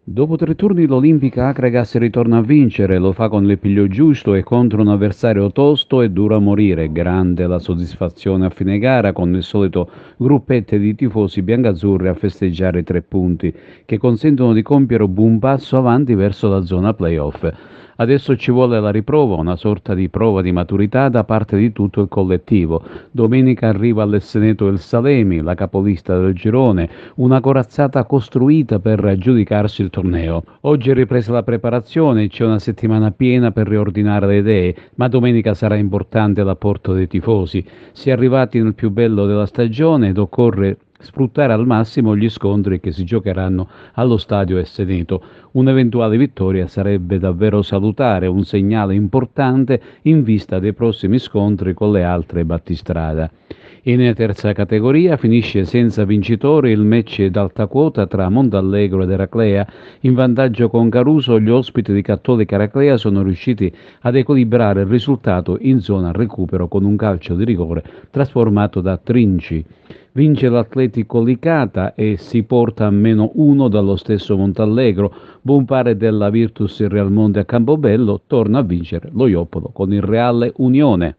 Dopo 3 turni l'Olimpica Akragas ritorna a vincere, lo fa con il piglio giusto e contro un avversario tosto e duro a morire. Grande la soddisfazione a fine gara con il solito gruppetto di tifosi biancazzurri a festeggiare i 3 punti che consentono di compiere un buon passo avanti verso la zona playoff. Adesso ci vuole la riprova, una sorta di prova di maturità da parte di tutto il collettivo. Domenica arriva all'Esseneto il Salemi, la capolista del girone, una corazzata costruita per giudicarsi il torneo. Oggi è ripresa la preparazione, c'è una settimana piena per riordinare le idee, ma domenica sarà importante l'apporto dei tifosi. Si è arrivati nel più bello della stagione ed occorre sfruttare al massimo gli scontri che si giocheranno allo stadio Esseneto. Un'eventuale vittoria sarebbe davvero salutare, un segnale importante in vista dei prossimi scontri con le altre battistrada. In terza categoria finisce senza vincitore il match d'alta quota tra Montallegro ed Eraclea. In vantaggio con Caruso, gli ospiti di Cattolica Eraclea sono riusciti ad equilibrare il risultato in zona recupero con un calcio di rigore trasformato da Trinci. Vince l'Atletico Licata e si porta a -1 dallo stesso Montallegro. Buon pare della Virtus il Real Monte a Campobello, torna a vincere lo Iopolo con il Reale Unione.